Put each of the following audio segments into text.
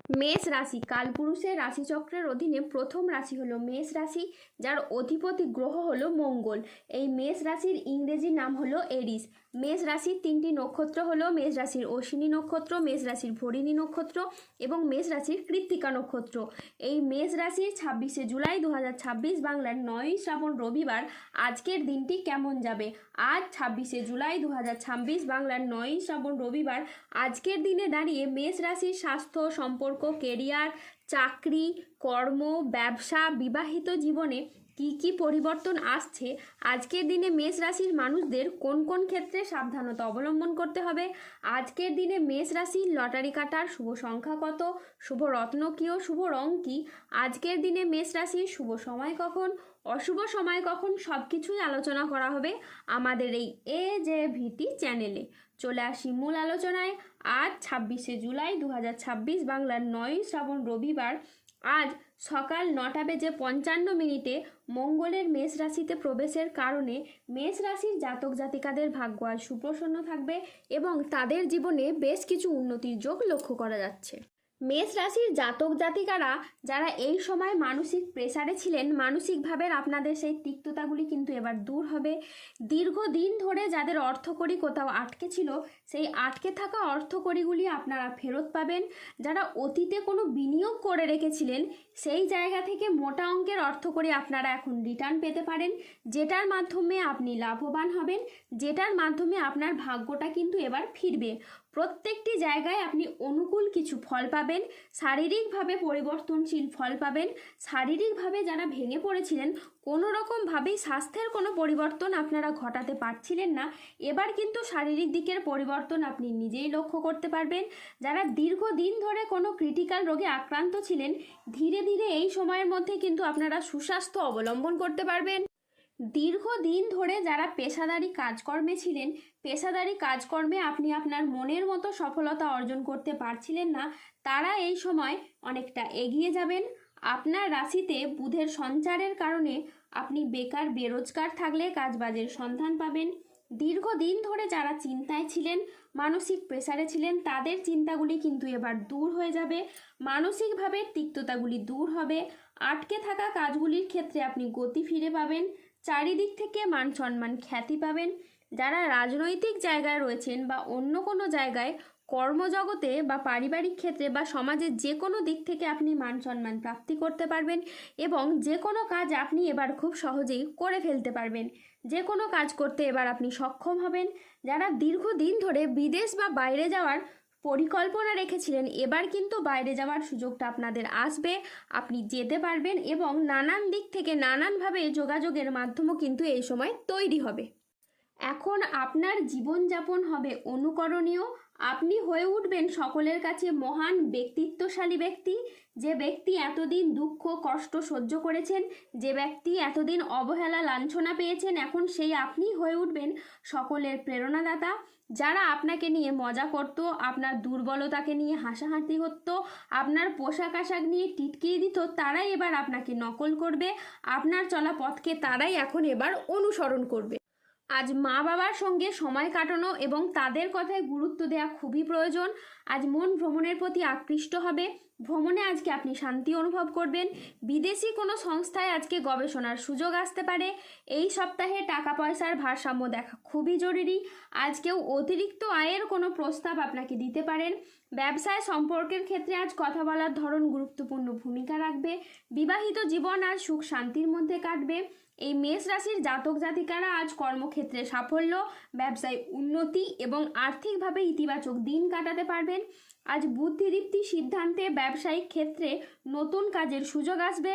মেষ রাশি কালপুরুষের রাশিচক্রের অধীনে প্রথম রাশি হলো মেষ রাশি, যার অধিপতি গ্রহ হলো মঙ্গল। এই মেষ রাশির ইংরেজি নাম হলো এরিস। মেষ রাশির তিনটি নক্ষত্র হলো মেষ রাশির অশ্বিনী নক্ষত্র, মেষ রাশির ভরিণী নক্ষত্র এবং মেষ রাশির কৃত্তিকা নক্ষত্র। এই মেষ রাশির 26শে জুলাই 2026 বাংলার 9ই শ্রাবণ রবিবার আজকের দিনটি কেমন যাবে? আজ 26শে জুলাই 2026 বাংলার 9ই শ্রাবণ রবিবার আজকের দিনে দাঁড়িয়ে মেষ রাশির স্বাস্থ্য, সম্পর্ক, কেরিয়ার, চাকরি, কর্ম, ব্যবসা, বিবাহিত জীবনে কি কি পরিবর্তন আসছে, আজকের দিনে মেষ রাশির মানুষদের কোন কোন ক্ষেত্রে সাবধানতা অবলম্বন করতে হবে, আজকের দিনে মেষ রাশির লটারি কাটার শুভ সংখ্যা কত, শুভ রত্ন কী ও শুভ রং কী, আজকের দিনে মেষ রাশির শুভ সময় কখন, অশুভ সময় কখন, সব কিছুই আলোচনা করা হবে আমাদের এই AJVT চ্যানেলে। চলে আসি মূল আলোচনায়। আজ 26শে জুলাই 2026 বাংলার 9ই শ্রাবণ রবিবার আজ সকাল 9:55 মঙ্গলের মেষ রাশিতে প্রবেশের কারণে মেষ রাশির জাতক জাতিকাদের ভাগ্য আজ সুপ্রসন্ন থাকবে এবং তাদের জীবনে বেশ কিছু উন্নতির যোগ লক্ষ্য করা যাচ্ছে। মেষ রাশির জাতক জাতিকারা যারা এই সময় মানসিক প্রেসারে ছিলেন, মানসিকভাবে আপনাদের সেই তিক্ততাগুলি কিন্তু এবার দূর হবে। দীর্ঘদিন ধরে যাদের অর্থকড়ি কোথাও আটকে ছিল, সেই আটকে থাকা অর্থকড়িগুলি আপনারা ফেরত পাবেন। যারা অতীতে কোনো বিনিয়োগ করে রেখেছিলেন, সেই জায়গা থেকে মোটা অঙ্কের অর্থকড়ি আপনারা এখন রিটার্ন পেতে পারেন, যেটার মাধ্যমে আপনি লাভবান হবেন, যেটার মাধ্যমে আপনার ভাগ্যটা কিন্তু এবার ফিরবে। প্রত্যেকটি জায়গায় আপনি অনুকূল কিছু ফল পাবেন, শারীরিকভাবে পরিবর্তনশীল ফল পাবেন। শারীরিকভাবে যারা ভেঙে পড়েছিলেন, কোনো রকমভাবেই স্বাস্থ্যের কোনো পরিবর্তন আপনারা ঘটাতে পারছিলেন না, এবার কিন্তু শারীরিক দিকের পরিবর্তন আপনি নিজেই লক্ষ্য করতে পারবেন। যারা দীর্ঘদিন ধরে কোনো ক্রিটিক্যাল রোগে আক্রান্ত ছিলেন, ধীরে ধীরে এই সময়ের মধ্যে কিন্তু আপনারা সুস্বাস্থ্য অবলম্বন করতে পারবেন। দীর্ঘদিন ধরে যারা পেশাদারি কাজকর্মে ছিলেন, পেশাদারি কাজকর্মে আপনি আপনার মনের মতো সফলতা অর্জন করতে পারছিলেন না, তারা এই সময় অনেকটা এগিয়ে যাবেন। আপনার রাশিতে বুধের সঞ্চারের কারণে আপনি বেকার বেরোজগার থাকলে কাজবাজের সন্ধান পাবেন। দীর্ঘদিন ধরে যারা চিন্তায় ছিলেন, মানসিক প্রেসারে ছিলেন, তাদের চিন্তাগুলি কিন্তু এবার দূর হয়ে যাবে। মানসিকভাবে তিক্ততাগুলি দূর হবে। আটকে থাকা কাজগুলির ক্ষেত্রে আপনি গতি ফিরে পাবেন। চারিদিক থেকে মান সম্মান, খ্যাতি পাবেন। যারা রাজনৈতিক জায়গায় রয়েছেন বা অন্য কোনো জায়গায় কর্মজগতে বা পারিবারিক ক্ষেত্রে বা সমাজের যে কোনো দিক থেকে আপনি মান সম্মান প্রাপ্তি করতে পারবেন এবং যে কোনো কাজ আপনি এবার খুব সহজেই করে ফেলতে পারবেন। যে কোনো কাজ করতে এবার আপনি সক্ষম হবেন। যারা দীর্ঘদিন ধরে বিদেশ বা বাইরে যাওয়ার পরিকল্পনা রেখেছিলেন, এবার কিন্তু বাইরে যাওয়ার সুযোগটা আপনাদের আসবে, আপনি যেতে পারবেন এবং নানান দিক থেকে নানানভাবে যোগাযোগের মাধ্যমও কিন্তু এই সময় তৈরি হবে। এখন আপনার জীবনযাপন হবে অনুকরণীয়। আপনি হয়ে উঠবেন সকলের কাছে মহান ব্যক্তিত্বশালী ব্যক্তি। যে ব্যক্তি এতদিন দুঃখ কষ্ট সহ্য করেছেন, যে ব্যক্তি এতদিন অবহেলা লাঞ্ছনা পেয়েছেন, এখন সেই আপনি হয়ে উঠবেন সকলের প্রেরণাদাতা। যারা আপনাকে নিয়ে মজা করত, আপনার দুর্বলতাকে নিয়ে হাসাহাসি হতো, আপনার পোশাক আশাক নিয়ে টিটকিরি দিত, তারাই এবার আপনাকে নকল করবে। আপনার চলা পথকে তারাই এখন এবার অনুসরণ করবে। আজ মা বাবার সঙ্গে সময় কাটানো এবং তাদের কথায় গুরুত্ব দেওয়া খুবই প্রয়োজন। আজ মন ভ্রমণের প্রতি আকৃষ্ট হবে। ভ্রমণে আজকে আপনি শান্তি অনুভব করবেন। বিদেশি কোনো সংস্থায় আজকে গবেষণার সুযোগ আসতে পারে। এই সপ্তাহে টাকা পয়সার ভারসাম্য দেখা খুবই জরুরি। আজ কেউ অতিরিক্ত আয়ের কোনো প্রস্তাব আপনাকে দিতে পারেন। ব্যবসায় সম্পর্কের ক্ষেত্রে আজ কথা বলার ধরন গুরুত্বপূর্ণ ভূমিকা রাখবে। বিবাহিত জীবন আজ সুখ শান্তির মধ্যে কাটবে। এই মেষ রাশির জাতক জাতিকারা আজ কর্মক্ষেত্রে সাফল্য, ব্যবসায় উন্নতি এবং আর্থিকভাবে ইতিবাচক দিন কাটাতে পারবেন। আজ বুদ্ধিদীপ্তি সিদ্ধান্তে ব্যবসায়িক ক্ষেত্রে নতুন কাজের সুযোগ আসবে।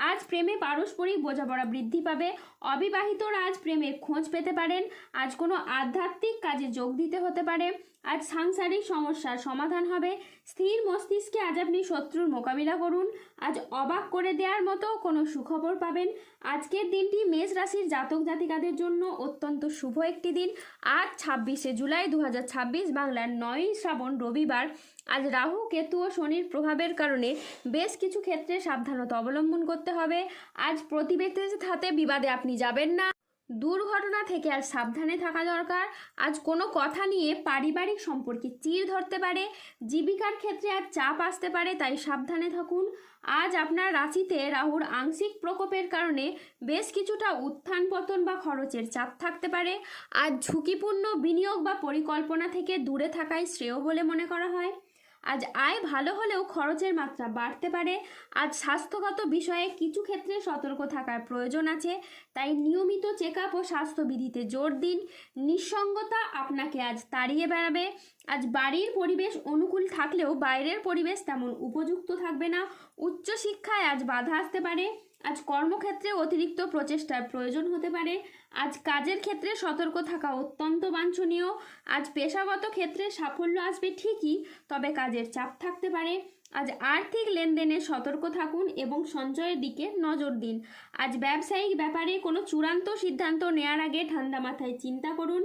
আজ প্রেমে পারস্পরিক বোঝাপড়া বৃদ্ধি পাবে। অবিবাহিতরা আজ প্রেমের খোঁজ পেতে পারেন। আজ কোনো আধ্যাত্মিক কাজে যোগ দিতে হতে পারে। আজ সাংসারিক সমস্যার সমাধান হবে। স্থির মস্তিষ্কে আজ আপনি শত্রুর মোকাবিলা করুন। আজ অবাক করে দেওয়ার মতো কোনো সুখবর পাবেন। আজকের দিনটি মেষ রাশির জাতক জাতিকাদের জন্য অত্যন্ত শুভ একটি দিন। আজ 26শে জুলাই 2026 বাংলার 9ই শ্রাবণ রবিবার। আজ রাহু, কেতু ও শনির প্রভাবের কারণে বেশ কিছু ক্ষেত্রে সাবধানতা অবলম্বন করতে হবে। আজ প্রতিবেশীর সাথে বিবাদে আপনি যাবেন না। দুর্ঘটনা থেকে আজ সাবধানে থাকা দরকার। আজ কোনো কথা নিয়ে পারিবারিক সম্পর্কে চিড় ধরতে পারে। জীবিকার ক্ষেত্রে আজ চাপ আসতে পারে, তাই সাবধানে থাকুন। আজ আপনার রাশিতে রাহুর আংশিক প্রকোপের কারণে বেশ কিছুটা উত্থান পতন বা খরচের চাপ থাকতে পারে। আজ ঝুঁকিপূর্ণ বিনিয়োগ বা পরিকল্পনা থেকে দূরে থাকাই শ্রেয় বলে মনে করা হয়। আজ আয় ভালো হলেও খরচের মাত্রা বাড়তে পারে। আজ স্বাস্থ্যগত বিষয়ে কিছু ক্ষেত্রে সতর্ক থাকার প্রয়োজন আছে, তাই নিয়মিত চেক আপ ও স্বাস্থ্যবিধিতে জোর দিন। নিঃসঙ্গতা আপনাকে আজ তাড়িয়ে বেড়াবে। আজ বাড়ির পরিবেশ অনুকূল থাকলেও বাইরের পরিবেশ তেমন উপযুক্ত থাকবে না। উচ্চশিক্ষায় আজ বাধা আসতে পারে। আজ কর্মক্ষেত্রে অতিরিক্ত প্রচেষ্টার প্রয়োজন হতে পারে। আজ কাজের ক্ষেত্রে সতর্ক থাকা অত্যন্ত বাঞ্ছনীয়। আজ পেশাগত ক্ষেত্রে সাফল্য আসবে ঠিকই, তবে কাজের চাপ থাকতে পারে। আজ আর্থিক লেনদেনে সতর্ক থাকুন এবং সঞ্চয়ের দিকে নজর দিন। আজ ব্যবসায়িক ব্যাপারে কোনো চূড়ান্ত সিদ্ধান্ত নেওয়ার আগে ঠান্ডা মাথায় চিন্তা করুন।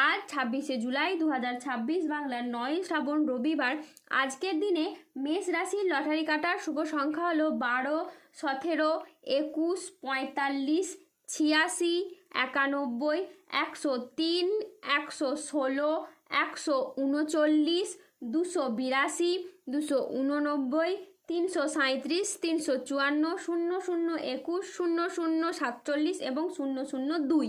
আজ 26শে জুলাই 2026 বাংলার 9 শ্রাবণ রবিবার। আজকের দিনে মেষ রাশির লটারি কাটার শুভ সংখ্যা হলো 12, 17, 21, 45, 86, 91, 103, 116, 139, 282, 289, 337, 354, 0021, 0047 এবং 002।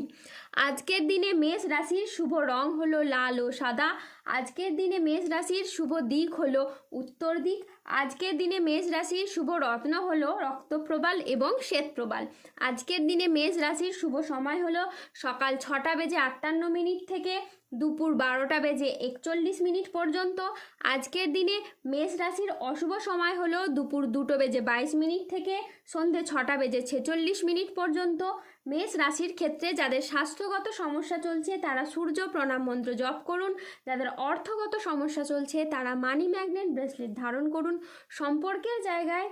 আজকের দিনে মেষ রাশির শুভ রং হলো লাল ও সাদা। আজকের দিনে মেষ রাশির শুভ দিক হলো উত্তর দিক। আজকের দিনে মেষ রাশির শুভ রত্ন হলো রক্তপ্রবাল এবং শ্বেতপ্রবাল। আজকের দিনে মেষ রাশির শুভ সময় হলো সকাল 6টা বেজে 58 মিনিট থেকে দুপুর 12টা বেজে 41 মিনিট পর্যন্ত। আজকের দিনে মেষ রাশির অশুভ সময় হলো দুপুর 2টো বেজে 22 মিনিট থেকে সন্ধে 6টা বেজে 46 মিনিট পর্যন্ত। মেষ রাশির ক্ষেত্রে যাদের স্বাস্থ্যগত সমস্যা চলছে তারা সূর্য প্রণাম মন্ত্র জপ করুন। যাদের অর্থগত সমস্যা চলছে তারা মানি ম্যাগনেট ব্রেসলেট ধারণ করুন। সম্পর্কের জায়গায়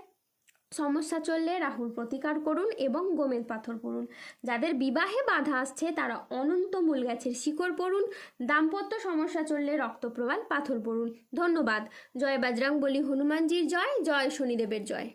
সমস্যা চললে রাহুর প্রতিকার করুন এবং গোমেদ পাথর পড়ুন। যাদের বিবাহে বাধা আসছে তারা অনন্ত মূল গাছের শিকড় পড়ুন। দাম্পত্য সমস্যা চললে রক্তপ্রবাল পাথর পড়ুন। ধন্যবাদ। জয় বজরংবলী, হনুমানজির জয়, জয় শনিদেবের জয়।